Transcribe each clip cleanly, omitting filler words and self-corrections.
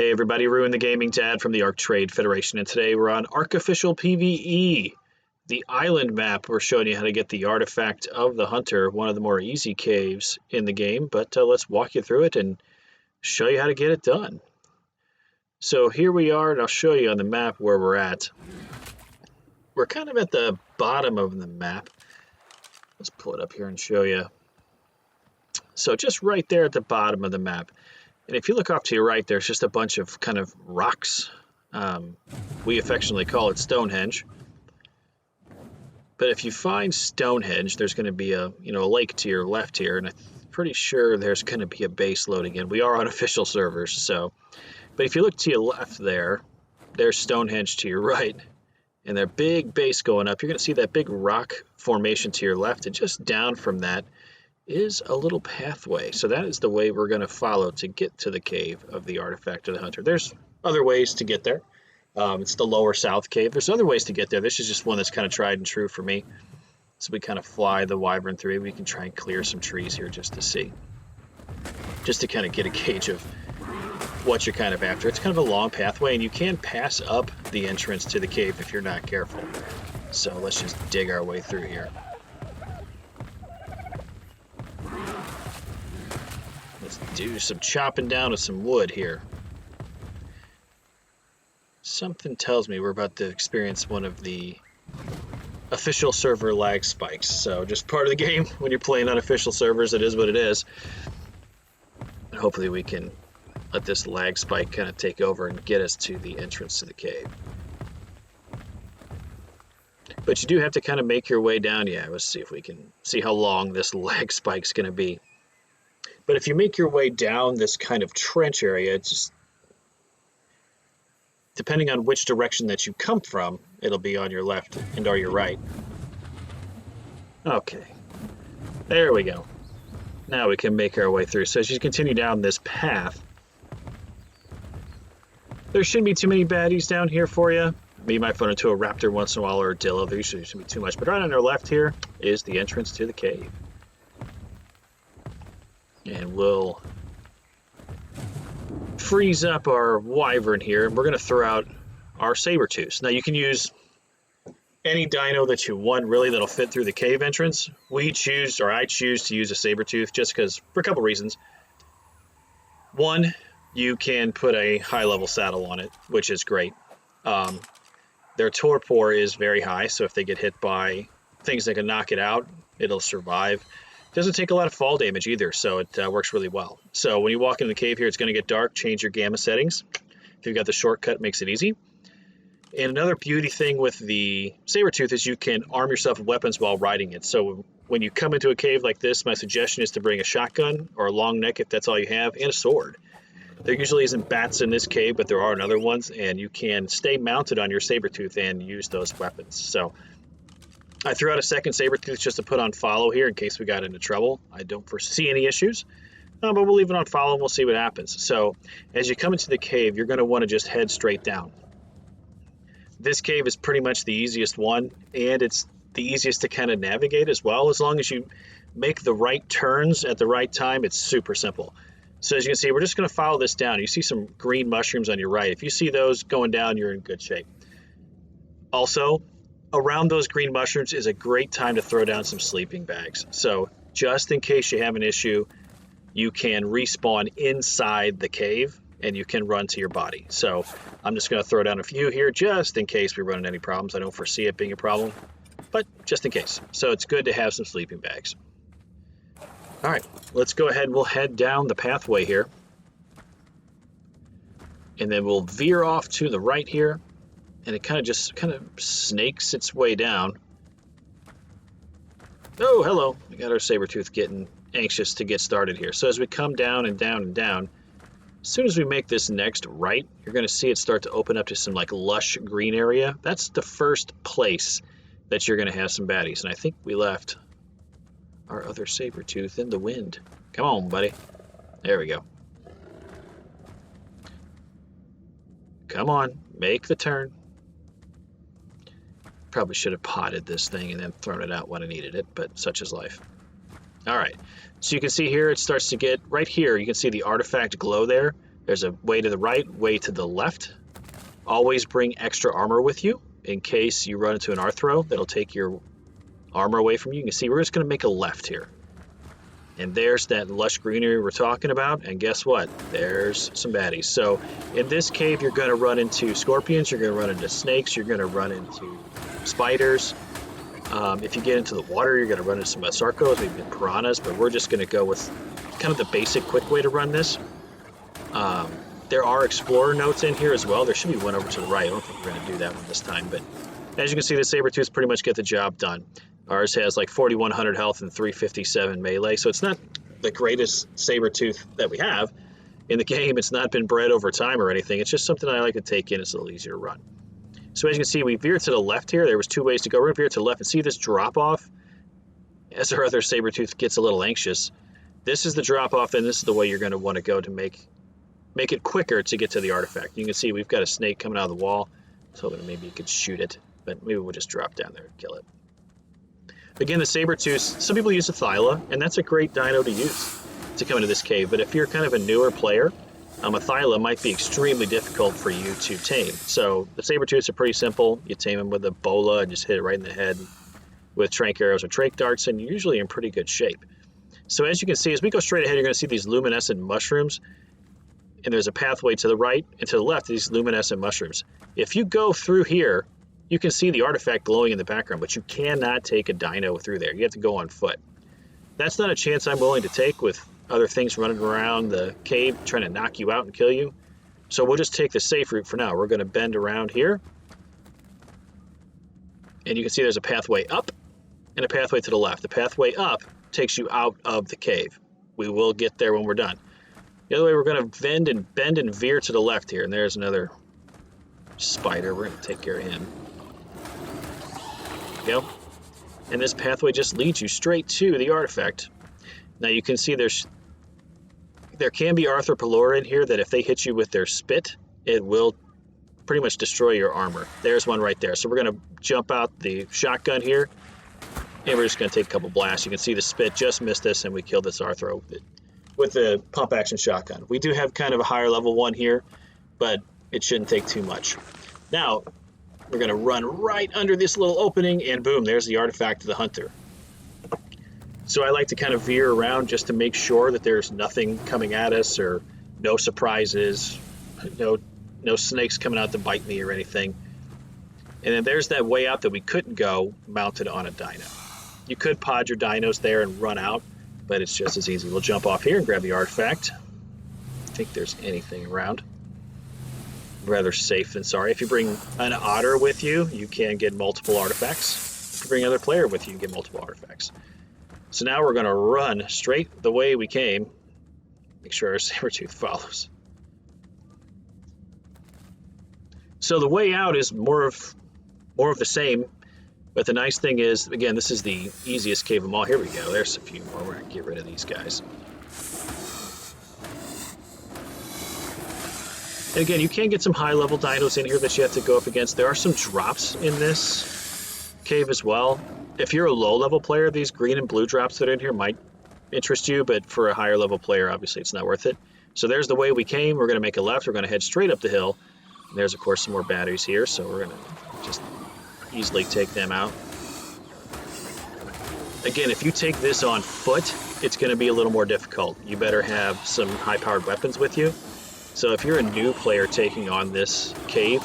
Hey everybody, Ruin the Gaming Dad from the ARK Trade Federation, and today we're on ARK Official PVE, the island map. We're showing you how to get the artifact of the Hunter, one of the more easy caves in the game, but let's walk you through it and show you how to get it done. So here we are, and I'll show you on the map where we're at. We're kind of at the bottom of the map. Let's pull it up here and show you. So just right there at the bottom of the map. And if you look off to your right, there's just a bunch of kind of rocks. We affectionately call it Stonehenge. But if you find Stonehenge, there's going to be a lake to your left here, and I'm pretty sure there's going to be a base loading in. We are on official servers, so. But if you look to your left there, there's Stonehenge to your right, and their big base going up. You're going to see that big rock formation to your left, and just down from that is a little pathway. So that is the way we're going to follow to get to the cave of the artifact of the Hunter. There's other ways to get there. It's the lower south cave. There's other ways to get there. This is just one that's kind of tried and true for me. So we kind of fly the wyvern through. We can try and clear some trees here just to see. Just to kind of get a gauge of what you're kind of after. It's kind of a long pathway, and you can pass up the entrance to the cave if you're not careful. So let's just dig our way through here. Let's do some chopping down of some wood here. Something tells me we're about to experience one of the official server lag spikes. So just part of the game when you're playing on official servers, it is what it is. And hopefully we can let this lag spike kind of take over and get us to the entrance to the cave. But you do have to kind of make your way down. Yeah, let's see if we can see how long this lag spike's going to be. But if you make your way down this kind of trench area, it's just depending on which direction that you come from, it'll be on your left and or your right. Okay, there we go. Now we can make our way through. So as you continue down this path, there shouldn't be too many baddies down here for you. You might run into a raptor once in a while or a dillo. There usually shouldn't be too much. But right on our left here is the entrance to the cave. And we'll freeze up our wyvern here, and we're going to throw out our saber-tooth. Now you can use any dino that you want, really, that'll fit through the cave entrance. I choose to use a saber-tooth just because, for a couple reasons. One, you can put a high-level saddle on it, which is great. Their torpor is very high, so if they get hit by things that can knock it out, it'll survive. Doesn't take a lot of fall damage either, so it works really well. So when you walk into the cave here, it's going to get dark. Change your gamma settings. If you've got the shortcut, it makes it easy. And another beauty thing with the saber-tooth is you can arm yourself with weapons while riding it. So when you come into a cave like this, my suggestion is to bring a shotgun or a long neck if that's all you have, and a sword. There usually isn't bats in this cave, but there are in other ones, and you can stay mounted on your saber-tooth and use those weapons. So I threw out a second saber-tooth just to put on follow here in case we got into trouble. I don't foresee any issues, but we'll leave it on follow and we'll see what happens. So as you come into the cave, you're going to want to just head straight down. This cave is pretty much the easiest one, and it's the easiest to kind of navigate as well. As long as you make the right turns at the right time, it's super simple. So as you can see, we're just going to follow this down. You see some green mushrooms on your right. If you see those going down, you're in good shape. Also, around those green mushrooms is a great time to throw down some sleeping bags. So just in case you have an issue, you can respawn inside the cave and you can run to your body. So I'm just going to throw down a few here just in case we run into any problems. I don't foresee it being a problem, but just in case. So it's good to have some sleeping bags. All right, let's go ahead and we'll head down the pathway here. And then we'll veer off to the right here. And it kind of snakes its way down. Oh, hello. We got our saber-tooth getting anxious to get started here. So as we come down and down and down, as soon as we make this next right, you're going to see it start to open up to some like lush green area. That's the first place that you're going to have some baddies. And I think we left our other saber-tooth in the wind. Come on, buddy. There we go. Come on, make the turn. Probably should have potted this thing and then thrown it out when I needed it, but such is life. All right, so you can see here it starts to get right here. You can see the artifact glow there. There's a way to the right, way to the left. Always bring extra armor with you in case you run into an Arthro that'll take your armor away from you. You can see we're just going to make a left here. And there's that lush greenery we're talking about. And guess what? There's some baddies. So in this cave, you're going to run into scorpions. You're going to run into snakes. You're going to run into spiders. If you get into the water, you're going to run into some sarcos, maybe piranhas. But we're just going to go with kind of the basic quick way to run this. There are explorer notes in here as well. There should be one over to the right. I don't think we're going to do that one this time. But as you can see, the Sabertooths pretty much get the job done. Ours has like 4,100 health and 357 melee, so it's not the greatest Sabertooth that we have in the game. It's not been bred over time or anything. It's just something I like to take in. It's a little easier to run. So as you can see, we veered to the left here. There was two ways to go. We're going to veer to the left and see this drop off. As our other Sabertooth gets a little anxious, this is the drop off, and this is the way you're going to want to go to make it quicker to get to the artifact. You can see we've got a snake coming out of the wall. I was hoping maybe you could shoot it, but maybe we'll just drop down there and kill it. Again, the Sabertooth, some people use a Thyla, and that's a great dino to use to come into this cave. But if you're kind of a newer player, a Thyla might be extremely difficult for you to tame. So the Sabertooths are pretty simple. You tame them with a bola and just hit it right in the head with trank arrows or trach darts, and you're usually in pretty good shape. So as you can see, as we go straight ahead, you're going to see these luminescent mushrooms, and there's a pathway to the right and to the left, these luminescent mushrooms. If you go through here, you can see the artifact glowing in the background, but you cannot take a dino through there. You have to go on foot. That's not a chance I'm willing to take with other things running around the cave trying to knock you out and kill you. So we'll just take the safe route for now. We're going to bend around here. And you can see there's a pathway up and a pathway to the left. The pathway up takes you out of the cave. We will get there when we're done. The other way, we're going to bend and veer to the left here. And there's another spider. We're going to take care of him. Go. And this pathway just leads you straight to the artifact. Now you can see there can be Arthropelora in here that if they hit you with their spit, it will pretty much destroy your armor. There's one right there. So we're going to jump out the shotgun here, and we're just going to take a couple blasts. You can see the spit just missed us, and we killed this Arthro with the pump action shotgun. We do have kind of a higher level one here, but it shouldn't take too much. Now, we're going to run right under this little opening, and boom, there's the artifact of the hunter. So I like to kind of veer around just to make sure that there's nothing coming at us, or no surprises, no snakes coming out to bite me or anything. And then there's that way out that we couldn't go mounted on a dino. You could pod your dinos there and run out, but it's just as easy. We'll jump off here and grab the artifact. I think there's anything around. Rather safe than sorry. If you bring an otter with you, you can get multiple artifacts. If you bring another player with you, you can get multiple artifacts. So now we're going to run straight the way we came. Make sure our Sabertooth follows. So the way out is more of the same, but the nice thing is, again, this is the easiest cave of them all. Here we go. There's a few more. We're going to get rid of these guys. And again, you can get some high-level dinos in here that you have to go up against. There are some drops in this cave as well. If you're a low-level player, these green and blue drops that are in here might interest you, but for a higher-level player, obviously, it's not worth it. So there's the way we came. We're going to make a left. We're going to head straight up the hill. And there's, of course, some more batteries here, so we're going to just easily take them out. Again, if you take this on foot, it's going to be a little more difficult. You better have some high-powered weapons with you. So if you're a new player taking on this cave,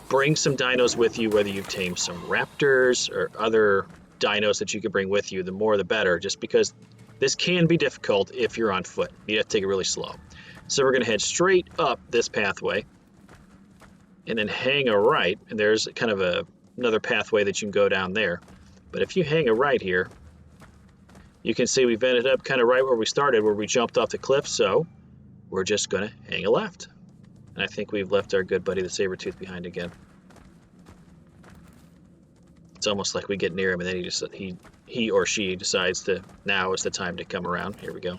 bring some dinos with you, whether you've tamed some raptors or other dinos that you could bring with you. The more the better, just because this can be difficult if you're on foot. You have to take it really slow. So we're going to head straight up this pathway and then hang a right, and there's kind of another pathway that you can go down there. But if you hang a right here, you can see we've ended up kind of right where we started, where we jumped off the cliff. So we're just going to hang a left. And I think we've left our good buddy the Sabertooth behind again. It's almost like we get near him and then he or she decides to, now is the time to come around. Here we go.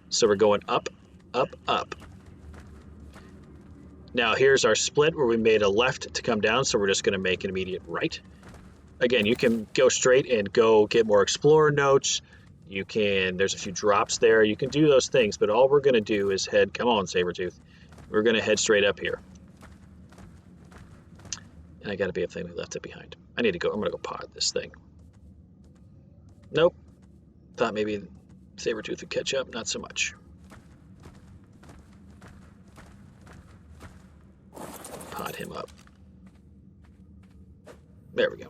So we're going up, up, up. Now here's our split where we made a left to come down, so we're just going to make an immediate right. Again, you can go straight and go get more explorer notes, You can, there's a few drops there. You can do those things, but all we're going to do is head, come on, Sabretooth. We're going to head straight up here. And I got to be a thing we left it behind. I need to go, I'm going to go pod this thing. Nope. Thought maybe Sabretooth would catch up, not so much. Pod him up. There we go.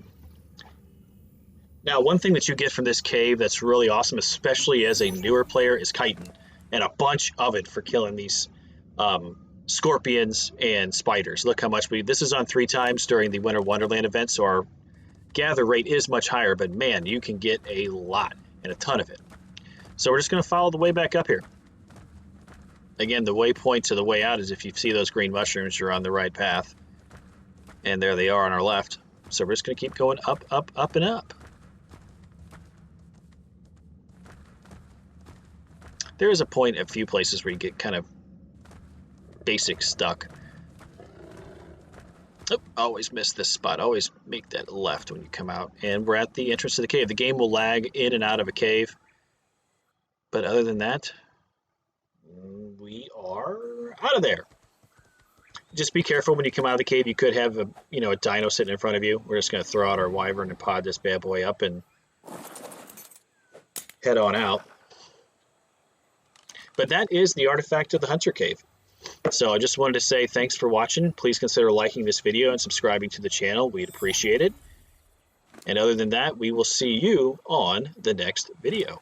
Now, one thing that you get from this cave that's really awesome, especially as a newer player, is chitin, and a bunch of it for killing these scorpions and spiders. Look how much this is on 3 times during the Winter Wonderland event, so our gather rate is much higher, but man, you can get a lot and a ton of it. So we're just going to follow the way back up here. Again, the waypoint to the way out is if you see those green mushrooms, you're on the right path. And there they are on our left. So we're just going to keep going up, up, up, and up. There is a point at a few places where you get kind of basic stuck. Oh, always miss this spot. Always make that left when you come out. And we're at the entrance to the cave. The game will lag in and out of a cave. But other than that, we are out of there. Just be careful when you come out of the cave. You could have a dino sitting in front of you. We're just going to throw out our wyvern and pod this bad boy up and head on out. But that is the artifact of the Hunter Cave. So I just wanted to say thanks for watching. Please consider liking this video and subscribing to the channel. We'd appreciate it. And other than that, we will see you on the next video.